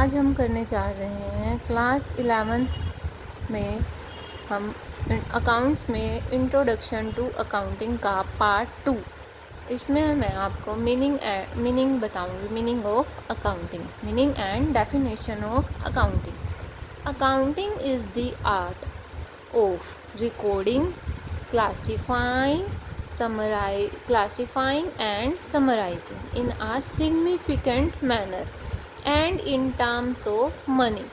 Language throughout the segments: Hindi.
आज हम करने जा रहे हैं क्लास 11th में हम अकाउंट्स में इंट्रोडक्शन टू अकाउंटिंग का पार्ट 2। इसमें मैं आपको मीनिंग बताऊंगी, meaning of accounting, meaning and definition of accounting. Accounting is the art of recording, classifying and summarizing in a significant manner and in terms of money,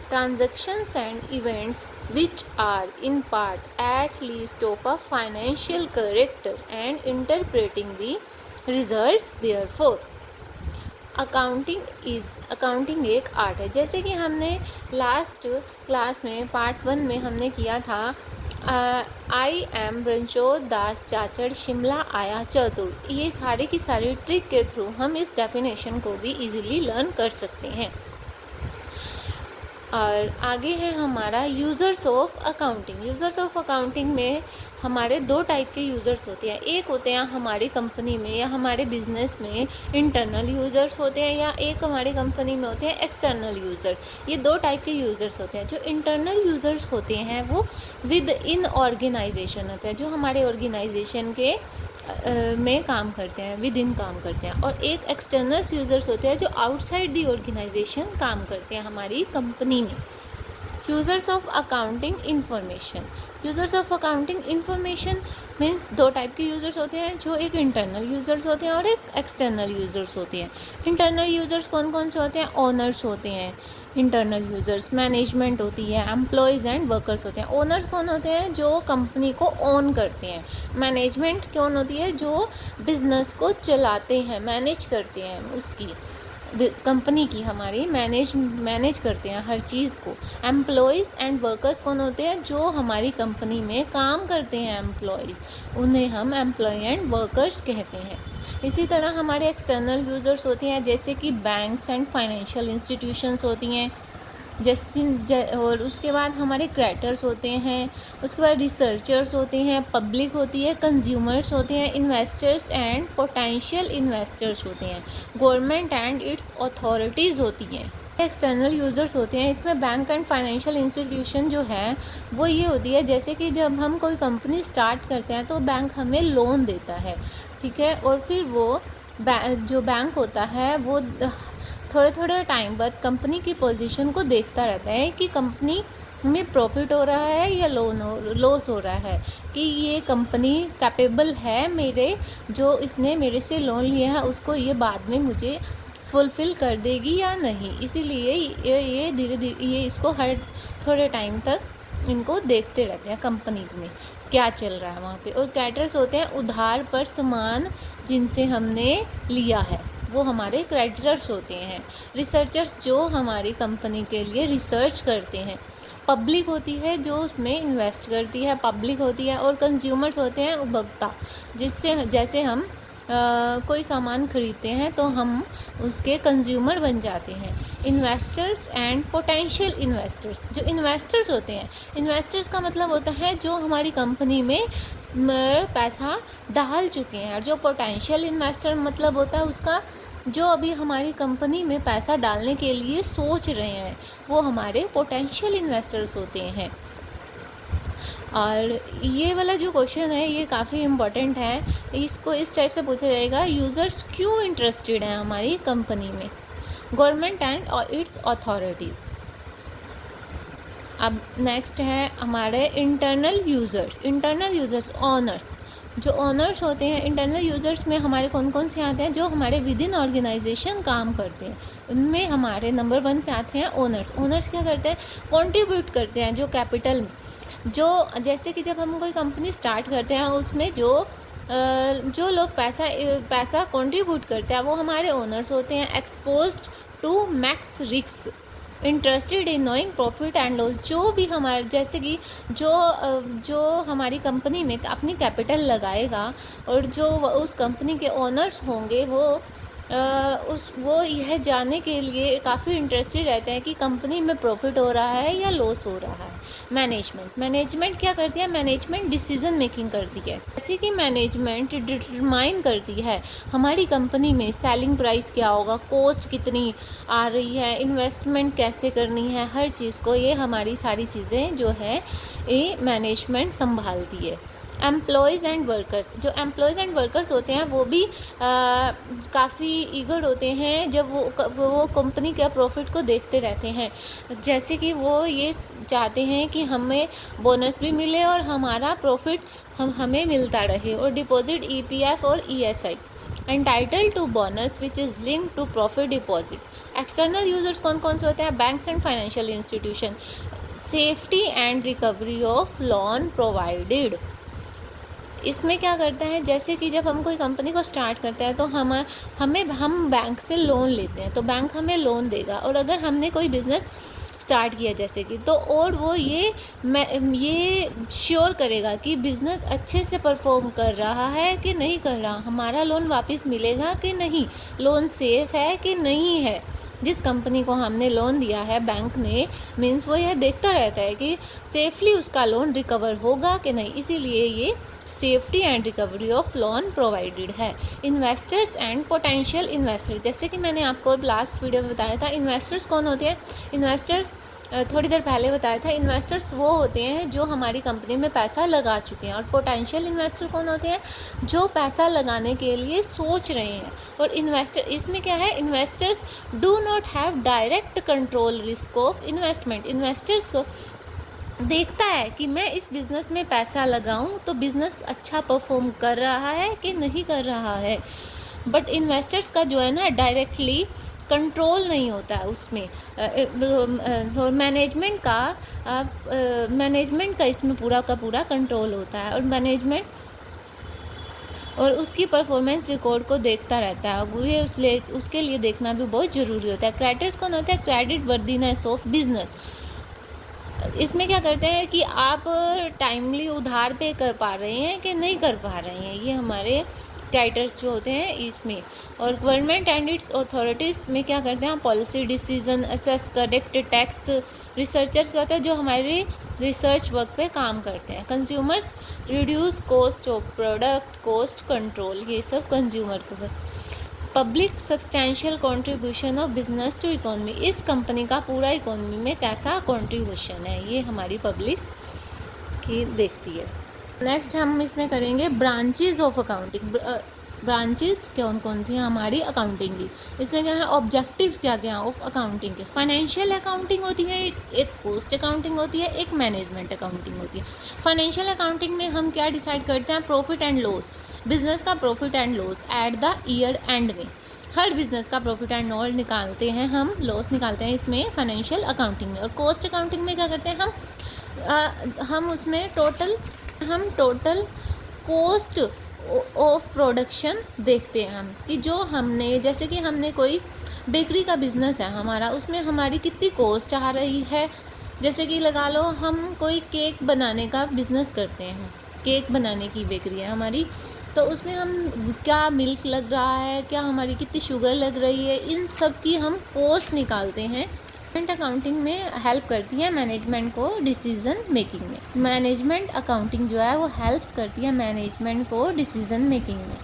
transactions and events which are in part at least of a financial character and interpreting the results therefore। Accounting एक आर्ट है। जैसे कि हमने लास्ट क्लास में पार्ट 1 में हमने किया था, आई एम रणछोड़ दास चाचड़ शिमला आया चतुर। ये सारे की सारी ट्रिक के थ्रू हम इस डेफिनेशन को भी इजीली लर्न कर सकते हैं। और आगे है हमारा users of accounting. Users of accounting में हमारे 2 टाइप के यूज़र्स होते हैं। एक होते हैं हमारी कंपनी में या हमारे बिजनेस में इंटरनल यूज़र्स होते हैं, या एक हमारी कंपनी में होते हैं एक्सटर्नल यूज़र। ये 2 टाइप के यूज़र्स होते हैं। जो इंटरनल यूज़र्स होते हैं वो विद इन ऑर्गेनाइजेशन होते हैं, जो हमारे ऑर्गेनाइजेशन के में काम करते हैं, विद इन काम करते हैं। और एक एक्सटर्नल यूज़र्स होते हैं जो आउटसाइड दी ऑर्गेनाइजेशन काम करते हैं हमारी कंपनी में। Users of accounting information. Users of accounting information में 2 टाइप के यूज़र्स होते हैं, जो एक इंटरनल यूज़र्स होते हैं और एक एक्सटर्नल यूज़र्स होते हैं। इंटरनल यूज़र्स कौन कौन से होते हैं? ओनर्स होते हैं इंटरनल यूज़र्स, मैनेजमेंट होती है, एम्प्लॉयज़ एंड वर्कर्स होते हैं। ओनर्स कौन होते हैं? जो कंपनी को ओन करते हैं। मैनेजमेंट कौन होती है? जो बिजनेस को चलाते हैं, मैनेज करते हैं, उसकी कंपनी की हमारी मैनेज करते हैं हर चीज़ को। एम्प्लॉयज़ एंड वर्कर्स कौन होते हैं? जो हमारी कंपनी में काम करते हैं एम्प्लॉयज़, उन्हें हम एम्प्लॉय एंड वर्कर्स कहते हैं। इसी तरह हमारे एक्सटर्नल यूज़र्स होते हैं, जैसे कि बैंक्स एंड फाइनेंशियल इंस्टीट्यूशंस होती हैं, और उसके बाद हमारे क्रेडिटर्स होते हैं, उसके बाद रिसर्चर्स होते हैं, पब्लिक होती है, कंज्यूमर्स होते हैं, इन्वेस्टर्स एंड पोटेंशियल इन्वेस्टर्स होते हैं, गवर्नमेंट एंड इट्स अथॉरिटीज़ होती हैं। एक्सटर्नल यूज़र्स होते हैं, इसमें बैंक एंड फाइनेंशियल इंस्टीट्यूशन जो है वो ये होती है, जैसे कि जब हम कोई कंपनी स्टार्ट करते हैं तो बैंक हमें लोन देता है, ठीक है, और फिर वो जो बैंक होता है वो थोड़े थोड़े टाइम बाद कंपनी की पोजीशन को देखता रहता है कि कंपनी में प्रॉफिट हो रहा है या लॉस हो रहा है, कि ये कंपनी कैपेबल है जो इसने मेरे से लोन लिया है उसको ये बाद में मुझे फुलफ़िल कर देगी या नहीं। इसीलिए ये धीरे धीरे ये इसको हर थोड़े टाइम तक इनको देखते रहते हैं कंपनी में क्या चल रहा है वहाँ पे। और क्रेडिटर्स होते हैं उधार पर सामान जिनसे हमने लिया है, वो हमारे क्रेडिटर्स होते हैं। रिसर्चर्स जो हमारी कंपनी के लिए रिसर्च करते हैं। पब्लिक होती है जो उसमें इन्वेस्ट करती है, पब्लिक होती है। और कंज्यूमर्स होते हैं उपभोक्ता, जैसे हम कोई सामान खरीदते हैं तो हम उसके कंज्यूमर बन जाते हैं। Investors and potential investors. जो इन्वेस्टर्स होते हैं, इन्वेस्टर्स का मतलब होता है जो हमारी कंपनी में पैसा डाल चुके हैं। और जो पोटेंशियल इन्वेस्टर मतलब होता है उसका जो अभी हमारी कंपनी में पैसा डालने के लिए सोच रहे हैं, वो हमारे पोटेंशियल इन्वेस्टर्स होते हैं। और ये वाला जो क्वेश्चन है ये काफ़ी इम्पोर्टेंट है, इसको इस टाइप से पूछा जाएगा, यूज़र्स क्यों इंटरेस्टेड हैं हमारी कंपनी में? Government and it's authorities. अब नेक्स्ट है हमारे इंटरनल यूज़र्स ओनर्स। जो ओनर्स होते हैं इंटरनल यूज़र्स में हमारे कौन कौन से आते हैं? जो हमारे विद इन ऑर्गेनाइजेशन काम करते हैं, उनमें हमारे नंबर 1 पे आते हैं ओनर्स। ओनर्स क्या करते हैं? कंट्रीब्यूट करते हैं जो कैपिटल में, जो जैसे कि जब हम कोई कंपनी स्टार्ट करते हैं उसमें जो लोग पैसा कंट्रीब्यूट करते हैं वो हमारे ओनर्स होते हैं। Exposed to max risk, interested in knowing profit and loss. जो भी हमारे जैसे कि जो हमारी कंपनी में अपनी कैपिटल लगाएगा और जो उस कंपनी के ओनर्स होंगे वो उस वो यह जानने के लिए काफ़ी इंटरेस्टेड रहते हैं कि कंपनी में प्रॉफिट हो रहा है या लॉस हो रहा है। मैनेजमेंट क्या करती है? मैनेजमेंट डिसीजन मेकिंग करती है। जैसे कि मैनेजमेंट डिटरमाइन करती है हमारी कंपनी में सेलिंग प्राइस क्या होगा, कॉस्ट कितनी आ रही है, इन्वेस्टमेंट कैसे करनी है, हर चीज़ को ये हमारी सारी चीज़ें जो है ये मैनेजमेंट संभालती है। एम्प्लॉयज़ एंड वर्कर्स, जो एम्प्लॉयज़ एंड वर्कर्स होते हैं वो भी काफ़ी ईगर होते हैं जब वो कंपनी के प्रॉफिट को देखते रहते हैं। जैसे कि वो ये चाहते हैं कि हमें बोनस भी मिले और हमारा प्रॉफिट हमें मिलता रहे, और डिपॉजिट ईपीएफ और ESI entitled to bonus which is linked to profit deposit. External users कौन कौन से होते हैं? Banks and financial institution. Safety and recovery of loan provided. इसमें क्या करता है, जैसे कि जब हम कोई कंपनी को स्टार्ट करते हैं तो हम बैंक से लोन लेते हैं, तो बैंक हमें लोन देगा, और अगर हमने कोई बिज़नेस स्टार्ट किया जैसे कि, तो और वो ये श्योर करेगा कि बिज़नेस अच्छे से परफॉर्म कर रहा है कि नहीं कर रहा, हमारा लोन वापस मिलेगा कि नहीं, लोन सेफ़ है कि नहीं है। जिस कंपनी को हमने लोन दिया है बैंक ने, मीन्स वो यह देखता रहता है कि सेफली उसका लोन रिकवर होगा कि नहीं, इसीलिए ये safety and recovery of loan provided है। इन्वेस्टर्स एंड पोटेंशियल इन्वेस्टर, जैसे कि मैंने आपको लास्ट वीडियो में बताया था, इन्वेस्टर्स कौन होते हैं? इन्वेस्टर्स थोड़ी देर पहले बताया था, इन्वेस्टर्स वो होते हैं जो हमारी कंपनी में पैसा लगा चुके हैं, और पोटेंशियल इन्वेस्टर कौन होते हैं? जो पैसा लगाने के लिए सोच रहे हैं। और इन्वेस्टर, इसमें क्या है, investors do not have direct control risk of investment. Investors को देखता है कि मैं इस बिज़नेस में पैसा लगाऊं तो बिज़नेस अच्छा परफॉर्म कर रहा है कि नहीं कर रहा है, बट इन्वेस्टर्स का जो है ना डायरेक्टली कंट्रोल नहीं होता है उसमें। और मैनेजमेंट का इसमें पूरा का पूरा कंट्रोल होता है, और मैनेजमेंट और उसकी परफॉर्मेंस रिकॉर्ड को देखता रहता है। ये उसके लिए देखना भी बहुत ज़रूरी होता है। क्रेडिटर्स कौन होता है? Credit worthiness of business. इसमें क्या करते हैं कि आप टाइमली उधार पे कर पा रहे हैं कि नहीं कर पा रहे हैं, ये हमारे क्राइटर्स जो होते हैं इसमें। और गवर्नमेंट एंड इट्स अथॉरिटीज़ में क्या करते हैं? Policy decision, assess, correct tax. Researchers क्या होते हैं? जो हमारे रिसर्च वर्क पे काम करते हैं। Consumers, reduce cost of product, cost control, ये सब कंज्यूमर को। Public, substantial contribution of business to economy, इस कंपनी का पूरा इकोनॉमी में कैसा कंट्रीब्यूशन है, ये हमारी पब्लिक की देखती है। नेक्स्ट हम इसमें करेंगे ब्रांचेस ऑफ अकाउंटिंग। ब्रांचेस कौन कौन सी हैं हमारी अकाउंटिंग की? इसमें क्या है? ऑब्जेक्टिव्स क्या क्या हैं ऑफ अकाउंटिंग के? फाइनेंशियल अकाउंटिंग होती है, एक कॉस्ट अकाउंटिंग होती है, एक मैनेजमेंट अकाउंटिंग होती है। फाइनेंशियल अकाउंटिंग में हम क्या डिसाइड करते हैं? प्रॉफिट एंड लॉस, बिजनेस का profit and loss at the year and में। हर बिजनेस का प्रॉफिट एंड लॉस निकालते हैं, हम लॉस निकालते हैं इसमें फाइनेंशियल अकाउंटिंग में। और कॉस्ट अकाउंटिंग में क्या करते हैं? हम उसमें टोटल कॉस्ट ऑफ प्रोडक्शन देखते हैं, हम कि जो हमने, जैसे कि हमने कोई बेकरी का बिज़नेस है हमारा, उसमें हमारी कितनी कॉस्ट आ रही है। जैसे कि लगा लो हम कोई केक बनाने का बिज़नेस करते हैं, केक बनाने की बेकरी है हमारी, तो उसमें हम क्या मिल्क लग रहा है, क्या हमारी कितनी शुगर लग रही है, इन सब की हम कॉस्ट निकालते हैं। मैनेजमेंट अकाउंटिंग में हेल्प करती है मैनेजमेंट को डिसीजन मेकिंग में। मैनेजमेंट अकाउंटिंग जो है वो हेल्प्स करती है मैनेजमेंट को डिसीजन मेकिंग में।